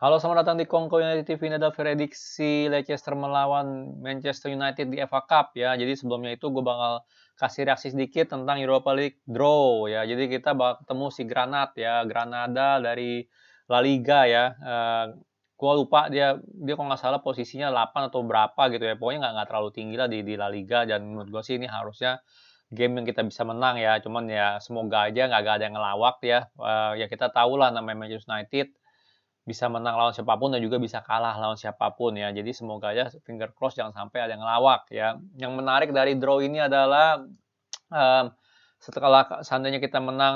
Halo, selamat datang di Kongko United TV. Ini ada prediksi Leicester melawan Manchester United di FA Cup ya. Jadi sebelumnya itu gue bakal kasih reaksi sedikit tentang Europa League draw ya. Jadi kita bakal ketemu si Granada dari La Liga ya. Gue lupa dia kalau nggak salah posisinya 8 atau berapa gitu ya. Pokoknya nggak terlalu tinggi lah di La Liga, dan menurut gue sih ini harusnya game yang kita bisa menang ya. Cuman ya semoga aja nggak ada yang ngelawak ya. Ya kita tahu lah namanya Manchester United bisa menang lawan siapapun dan juga bisa kalah lawan siapapun ya. Jadi semoga aja finger cross jangan sampai ada yang ngelawak ya. Yang menarik dari draw ini adalah um, seandainya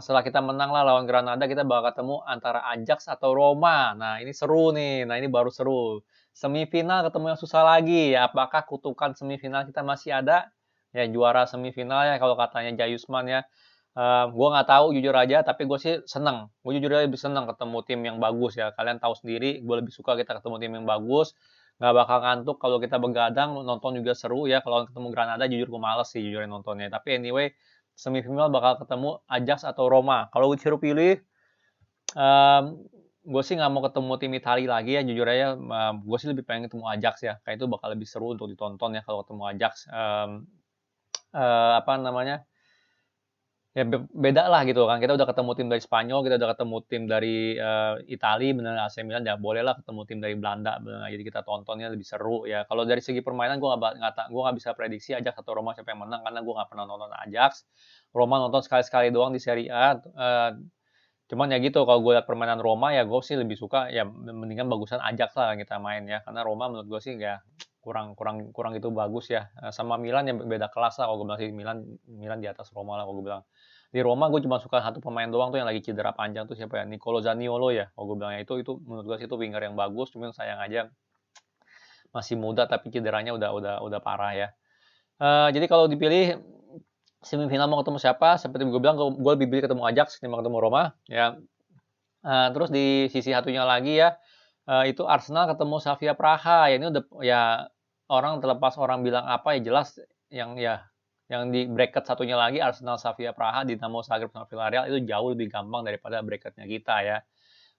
setelah kita menang lah lawan Granada, kita bakal ketemu antara Ajax atau Roma. Nah, ini seru nih. Nah, ini baru seru. Semifinal ketemu yang susah lagi ya. Apakah kutukan semifinal kita masih ada? Ya, juara semifinal ya kalau katanya Jayusman ya. Gue nggak tahu jujur aja, tapi gue sih seneng. Gue jujur aja lebih seneng ketemu tim yang bagus ya. Kalian tahu sendiri, gue lebih suka kita ketemu tim yang bagus. Nggak bakal ngantuk kalau kita begadang, nonton juga seru ya. Kalau ketemu Granada, jujur gue males sih jujur nontonnya. Tapi anyway, semifinal bakal ketemu Ajax atau Roma. Kalau gue disuruh pilih, um, gue sih nggak mau ketemu tim Italia lagi ya. Jujur aja, gue sih lebih pengen ketemu Ajax ya. Kayak itu bakal lebih seru untuk ditonton ya kalau ketemu Ajax. Apa namanya? Ya beda lah gitu kan. Kita udah ketemu tim dari Spanyol, kita udah ketemu tim dari Italia, bener AC Milan, ya boleh lah ketemu tim dari Belanda, bener. Jadi kita tontonnya lebih seru ya. Kalau dari segi permainan gue nggak bisa prediksi Ajax atau Roma siapa yang menang, karena gue nggak pernah nonton Ajax. Roma nonton sekali-sekali doang di Serie A. Cuman ya gitu, kalau gue lihat permainan Roma ya gue sih lebih suka ya mendingan bagusan Ajax lah kita main ya. Karena Roma menurut gue sih ya kurang kurang kurang gitu bagus ya. Sama Milan yang beda kelas lah kalau gue bilang sih. Milan Milan di atas Roma lah kalau gue bilang. Di Roma gue cuma suka satu pemain doang tuh yang lagi cedera panjang tuh, siapa ya? Nicolo Zaniolo ya. Kalau gue bilangnya itu menurut gue sih itu winger yang bagus, cuman sayang aja masih muda tapi cederanya udah parah ya. Jadi kalau dipilih semifinal mau ketemu siapa? Seperti gue bilang, gue lebih pilih ketemu Ajax dibanding ketemu Roma ya. Terus di sisi satunya lagi ya, itu Arsenal ketemu Slavia Praha. Ya ini udah ya, orang terlepas orang bilang apa ya jelas yang di bracket satunya lagi Arsenal Slavia Praha, Dinamo Zagreb sama Villarreal itu jauh lebih gampang daripada bracketnya kita ya.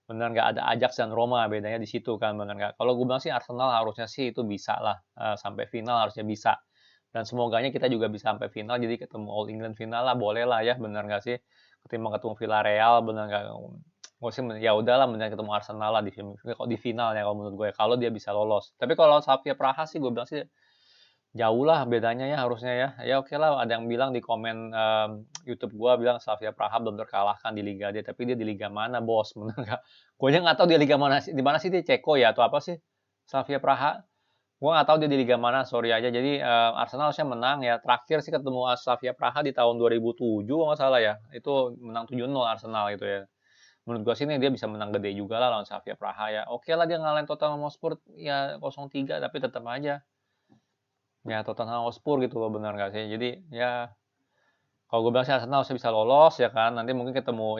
Benar nggak ada Ajax dan Roma, bedanya di situ kan, benar nggak? Kalau gue bilang sih Arsenal harusnya sih itu bisa lah, sampai final harusnya bisa. Dan semoganya kita juga bisa sampai final, jadi ketemu All England final lah, boleh lah ya, benar nggak sih? Ketimbang ketemu Villarreal, benar nggak? Gue sih ya udahlah, mendingan ketemu Arsenal lah di final ya kalau menurut gue, kalau dia bisa lolos. Tapi kalau Slavia Praha sih gue bilang sih jauh lah bedanya ya harusnya ya. Ya oke lah, ada yang bilang di komen YouTube gua bilang Slavia Praha belum terkalahkan di Liga dia, tapi dia di liga mana, Bos? Bener nggak? Gue aja nggak tahu dia liga mana sih, di mana sih dia, Ceko ya atau apa sih? Slavia Praha. Gua nggak tahu dia di liga mana, sorry aja. Jadi Arsenal harusnya menang ya. Terakhir sih ketemu Slavia Praha di tahun 2007 kalau nggak salah ya. Itu menang 7-0 Arsenal itu ya. Menurut gua sih ini dia bisa menang gede juga lah lawan Slavia Praha ya. Oke lah dia ngalahin Tottenham Hotspur ya 0-3, tapi tetap aja ya Tottenham Hotspur gitu loh, benar nggak sih? Jadi ya kalau gue bilang sih Arsenal harusnya bisa lolos ya kan. Nanti mungkin ketemu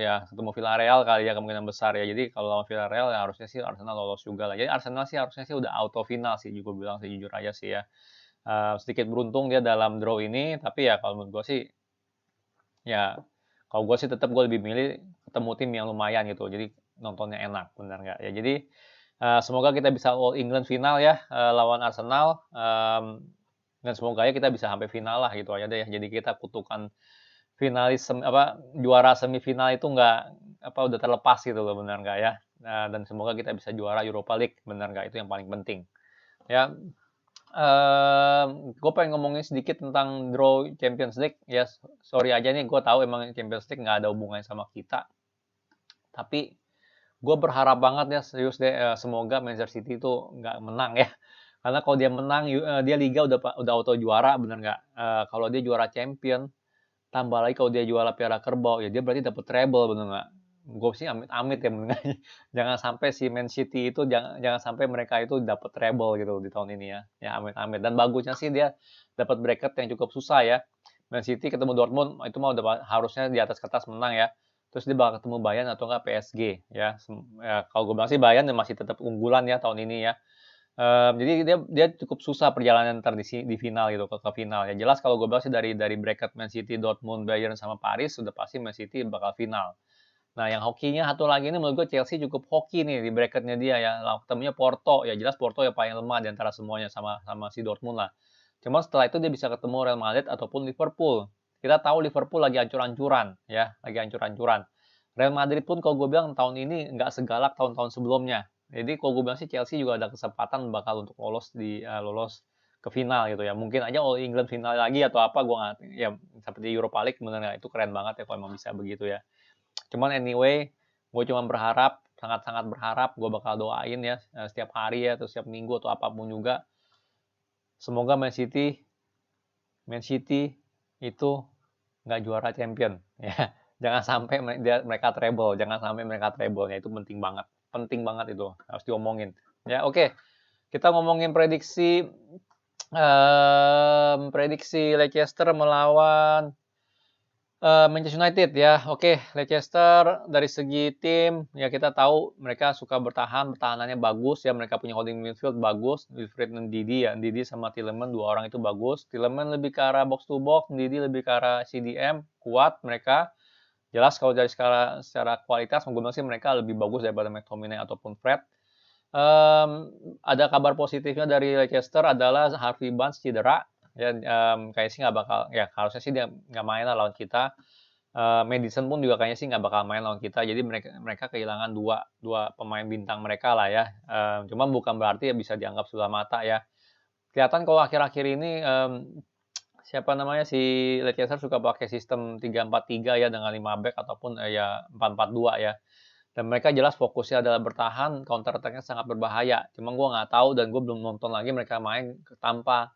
Villarreal kali ya, kemungkinan besar ya. Jadi kalau lawan Villarreal ya harusnya sih Arsenal lolos juga lah. Jadi Arsenal sih harusnya sih udah auto final sih, juga bilang sih jujur aja sih ya. Sedikit beruntung dia dalam draw ini, tapi ya kalau menurut gue sih ya, kalau gue sih tetap gue lebih milih ketemu tim yang lumayan gitu. Jadi nontonnya enak, benar nggak ya. Jadi semoga kita bisa All England final ya, lawan Arsenal. Dan semoga ya kita bisa sampai final lah gitu aja deh. Jadi kita kutukan juara semifinal itu nggak udah terlepas gitu loh, benar nggak ya. Dan semoga kita bisa juara Europa League, benar nggak, itu yang paling penting ya. Gue pengen ngomongin sedikit tentang draw Champions League ya. Sorry aja nih, gue tahu emang Champions League nggak ada hubungannya sama kita, tapi gue berharap banget ya, serius deh, semoga Manchester City itu nggak menang ya. Karena kalau dia menang, dia Liga udah auto juara, bener nggak? Kalau dia juara Champion, tambah lagi kalau dia juara Piala Kerbau, ya dia berarti dapat treble, bener nggak? Gue sih amit-amit ya, bener. Jangan sampai si Man City itu, jangan jangan sampai mereka itu dapat treble gitu di tahun ini ya. Ya amit-amit. Dan bagusnya sih dia dapat bracket yang cukup susah ya. Man City ketemu Dortmund itu mah udah harusnya di atas kertas menang ya. Terus dia bakal ketemu Bayern atau enggak PSG ya. Ya kalau gue bilang sih Bayern masih tetap unggulan ya tahun ini ya. Jadi dia dia cukup susah perjalanan ntar di final gitu, ke final ya. Jelas kalau gue bilang sih dari bracket Man City, Dortmund, Bayern sama Paris sudah pasti Man City bakal final. Nah, yang hokinya satu lagi ini menurut gue Chelsea cukup hoki nih di bracketnya dia ya. Ketemunya Porto, ya jelas Porto yang paling lemah di antara semuanya sama sama si Dortmund lah. Cuma setelah itu dia bisa ketemu Real Madrid ataupun Liverpool. Kita tahu Liverpool lagi ancur-ancuran ya, lagi ancur-ancuran. Real Madrid pun kalau gue bilang tahun ini nggak segalak tahun-tahun sebelumnya. Jadi kalau gue bilang sih Chelsea juga ada kesempatan bakal untuk lolos ke final gitu ya. Mungkin aja All England final lagi atau apa gue nggak ya seperti Europa League bener itu keren banget ya kalau emang bisa begitu ya. Cuman anyway, gue cuma berharap, sangat-sangat berharap, gue bakal doain ya setiap hari ya, atau setiap minggu atau apapun juga. Semoga Man City itu nggak juara champion ya. Jangan sampai mereka treble, jangan sampai mereka treble ya itu penting banget itu harus diomongin. Ya oke, kita ngomongin prediksi Leicester melawan Manchester United ya, oke. Leicester dari segi tim ya kita tahu mereka suka bertahan, pertahanannya bagus ya. Mereka punya holding midfield bagus, Wilfried Ndidi ya, Ndidi sama Tielemans dua orang itu bagus. Tielemans lebih ke arah box to box, Ndidi lebih ke arah CDM, kuat mereka. Jelas kalau dari secara kualitas, gue bilang sih mereka lebih bagus daripada McTominay ataupun Fred. Ada kabar positifnya dari Leicester adalah Harvey Barnes cedera. Ya, kayak sih nggak bakal, ya harusnya sih dia nggak main lah lawan kita. Madison pun juga kayaknya sih nggak bakal main lawan kita. Jadi mereka kehilangan dua pemain bintang mereka lah ya. Cuma bukan berarti ya bisa dianggap sudah mata ya. Kelihatan kalau akhir-akhir ini siapa namanya si Leicester suka pakai sistem 3-4-3 ya dengan 5 back ataupun ya 4-4-2 ya. Dan mereka jelas fokusnya adalah bertahan, counter attack-nya sangat berbahaya. Cuma gue nggak tahu dan gue belum nonton lagi mereka main tanpa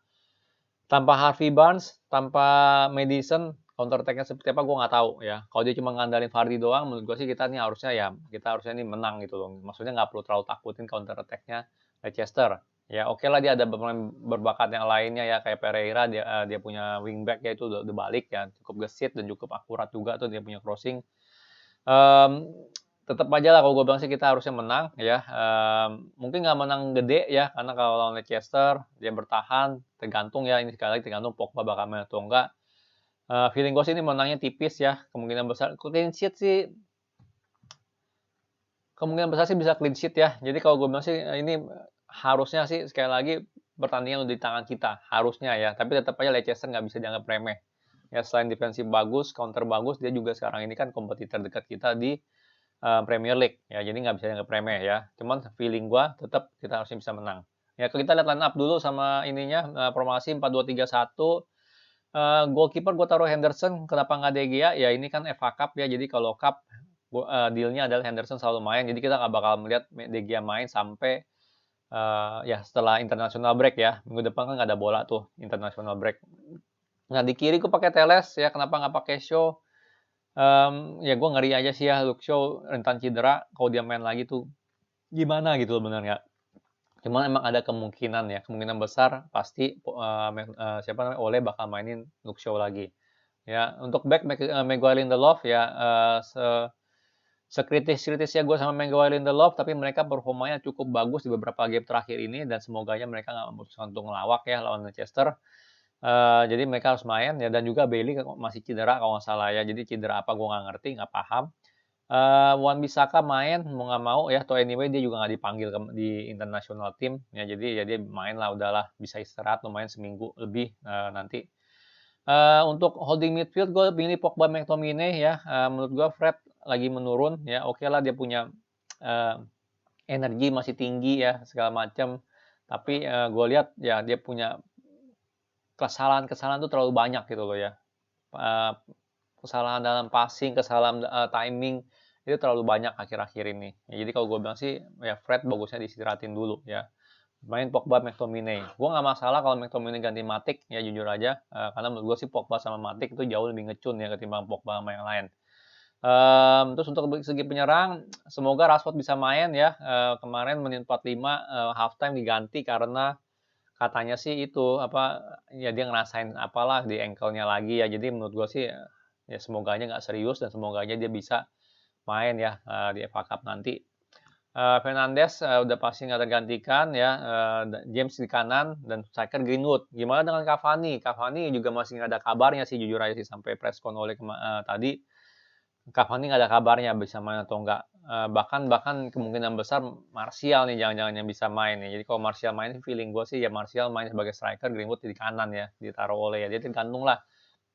Harvey Barnes, tanpa Madison, counter attack-nya seperti apa gue nggak tahu ya. Kalau dia cuma ngandalin Vardy doang, menurut gue sih kita harusnya nih menang gitu loh. Maksudnya nggak perlu terlalu takutin counter attack-nya Leicester. Ya oke lah dia ada pemain berbakat yang lainnya ya kayak Pereira dia punya wingback ya itu udah balik ya cukup gesit dan cukup akurat juga tuh dia punya crossing. Tetap aja lah kalau gue bilang sih kita harusnya menang ya. Mungkin nggak menang gede ya karena kalau lawan Leicester dia bertahan tergantung ya ini sekali lagi tergantung Pogba bakal main atau enggak. Feeling gue sih ini menangnya tipis ya kemungkinan besar clean sheet sih bisa clean sheet ya. Jadi kalau gue bilang sih ini harusnya sih sekali lagi pertandingan udah di tangan kita harusnya ya. Tapi tetap aja Leicester nggak bisa dianggap remeh. Ya selain defensif bagus, counter bagus, dia juga sekarang ini kan kompetitor dekat kita di Premier League ya jadi nggak bisa dianggap remeh ya cuman feeling gua tetap kita harusnya bisa menang ya kita lihat line up dulu sama ininya formasi 4-2-3-1 goalkeeper gua taruh Henderson kenapa nggak De Gea ya ini kan FA Cup ya jadi kalau Cup dealnya adalah Henderson selalu main jadi kita nggak bakal melihat De Gea main sampai ya setelah international break ya minggu depan kan nggak ada bola tuh international break nah di kiri gua pakai Teles ya kenapa nggak pakai Shaw. Ya gue ngeri aja sih ya Luke Shaw rentan cedera kalau dia main lagi tuh gimana gitu loh bener nggak? Cuman emang ada kemungkinan besar pasti siapa namanya Ole bakal mainin Luke Shaw lagi. Ya untuk back Maguire Lindelof ya sekritis-kritisnya gue sama Maguire Lindelof tapi mereka performanya cukup bagus di beberapa game terakhir ini dan semoganya mereka nggak memutuskan untuk ngelawak ya lawan Manchester. Jadi mereka harus main ya dan juga Bailey masih cedera kalau nggak salah ya. Jadi cedera apa gue nggak ngerti, nggak paham. Wan-Bissaka main mau nggak mau ya. Atau anyway dia juga nggak dipanggil di international team ya. Jadi ya dia main lah udahlah bisa istirahat lumayan seminggu lebih nanti. Untuk holding midfield gue pilih Pogba McTominay ya. Menurut gue Fred lagi menurun ya. Oke lah dia punya energi masih tinggi ya segala macam. Tapi gue lihat ya dia punya kesalahan-kesalahan tuh terlalu banyak gitu loh ya. Kesalahan dalam passing, kesalahan timing itu terlalu banyak akhir-akhir ini. Ya, jadi kalau gue bilang sih ya Fred bagusnya diistirahatin dulu ya. Main Pogba McTominay. Gue nggak masalah kalau McTominay ganti Matic ya jujur aja. Karena menurut gue sih Pogba sama Matic itu jauh lebih ngecun ya ketimbang Pogba sama yang lain. Terus untuk segi penyerang, semoga Rashford bisa main ya. Kemarin menit 45 halftime diganti karena katanya sih itu apa ya dia ngerasain apalah di ankle-nya lagi ya jadi menurut gue sih ya semoganya nggak serius dan semoganya dia bisa main ya di FA Cup nanti. Fernandes udah pasti nggak tergantikan ya. James di kanan dan striker Greenwood. Gimana dengan Cavani? Cavani juga masih nggak ada kabarnya sih jujur aja sih sampai press con oleh tadi. Cavani nggak ada kabarnya bisa main atau enggak. Bahkan kemungkinan besar Martial nih jangan-jangan yang bisa main nih. Jadi kalau Martial main feeling gue sih ya Martial main sebagai striker, Greenwood di kanan ya, ditaruh oleh ya. Jadi tergantung lah.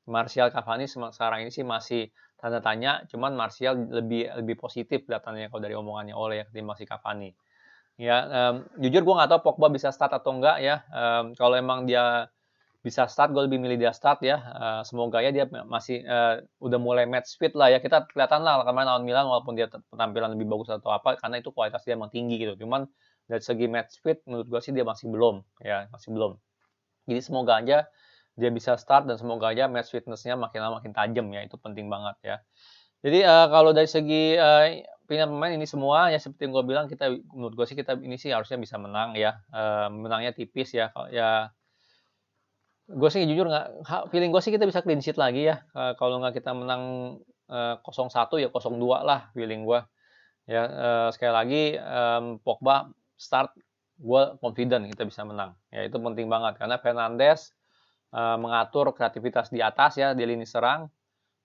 Martial Cavani sekarang ini sih masih tanda tanya, cuman Martial lebih lebih positif kelihatannya kalau dari omongannya oleh ya ketimbang si Cavani. Ya, jujur gue nggak tahu Pogba bisa start atau enggak ya. Kalau emang dia bisa start, gue lebih milih dia start ya. Semoga ya dia masih udah mulai match fit lah ya. Kita kelihatan lah kemarin lawan Milan walaupun dia penampilan lebih bagus atau apa, karena itu kualitas dia emang tinggi gitu. Cuman dari segi match fit, menurut gue sih dia masih belum ya, masih belum. Jadi semoga aja dia bisa start dan semoga aja match fitness-nya makin lama makin tajam ya. Itu penting banget ya. Jadi kalau dari segi pilihan pemain ini semua ya seperti yang gue bilang kita menurut gue sih kita ini sih harusnya bisa menang ya. Menangnya tipis ya. Ya gue sih jujur nggak, feeling gue sih kita bisa clean sheet lagi ya. Kalau nggak kita menang 0-1 ya 0-2 lah feeling gue. Ya sekali lagi Pogba start, gue confident kita bisa menang. Ya itu penting banget karena Fernandes mengatur kreativitas di atas ya di lini serang,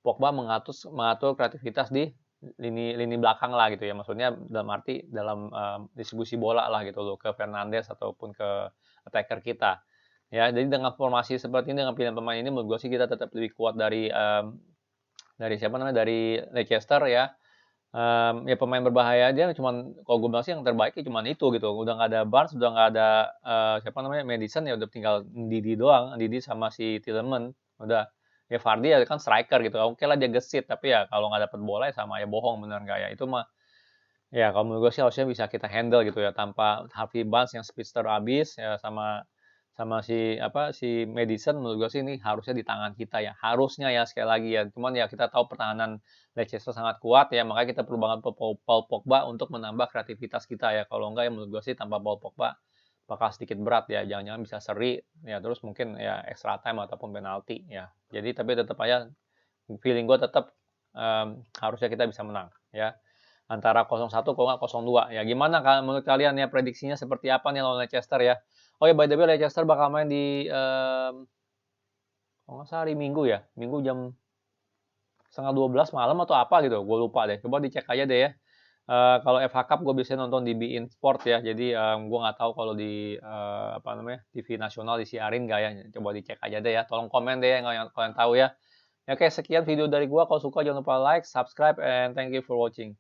Pogba mengatur kreativitas di lini lini belakang lah gitu ya. Maksudnya dalam arti dalam distribusi bola lah gitu loh ke Fernandes ataupun ke attacker kita. Ya, jadi dengan formasi seperti ini, dengan pilihan pemain ini, menurut gue sih kita tetap lebih kuat dari siapa namanya, dari Leicester ya. Ya pemain berbahaya aja, cuman kalau gue bilang sih yang terbaik ya cuman itu gitu. Udah nggak ada Barnes, udah nggak ada siapa namanya Madison ya udah tinggal Didi doang, Didi sama si Tielemans. Udah ya Vardy ya kan striker gitu. Oke lah dia gesit, tapi ya kalau nggak dapet bola ya sama ya bohong bener nggak ya. Itu mah ya kalau menurut gue sih harusnya bisa kita handle gitu ya tanpa Harvey Barnes yang speedster abis ya sama sama si apa si Madison, menurut gue sih ini harusnya di tangan kita ya. Harusnya ya sekali lagi ya. Cuman ya kita tahu pertahanan Leicester sangat kuat ya, makanya kita perlu banget Paul Pogba untuk menambah kreativitas kita ya. Kalau enggak ya menurut gue sih tanpa Paul Pogba bakal sedikit berat ya. Jangan-jangan bisa seri ya terus mungkin ya extra time ataupun penalti ya. Jadi tapi tetap aja feeling gue tetap harusnya kita bisa menang ya antara 0-1 kalau nggak 0-2 ya. Gimana menurut kalian ya prediksinya seperti apa nih lawan Leicester ya? Oh ya by the way Leicester bakal main di kalau nggak salah hari Minggu ya, Minggu jam setengah 12 malam atau apa gitu, gue lupa deh. Coba dicek aja deh ya. Kalau FA Cup gue biasanya nonton di beIN Sport ya, jadi gue nggak tahu kalau di apa namanya TV nasional disiarin nggak ya. Coba dicek aja deh ya. Tolong komen deh yang kalian tahu ya. Ya oke, sekian video dari gue. Kalau suka jangan lupa like, subscribe, and thank you for watching.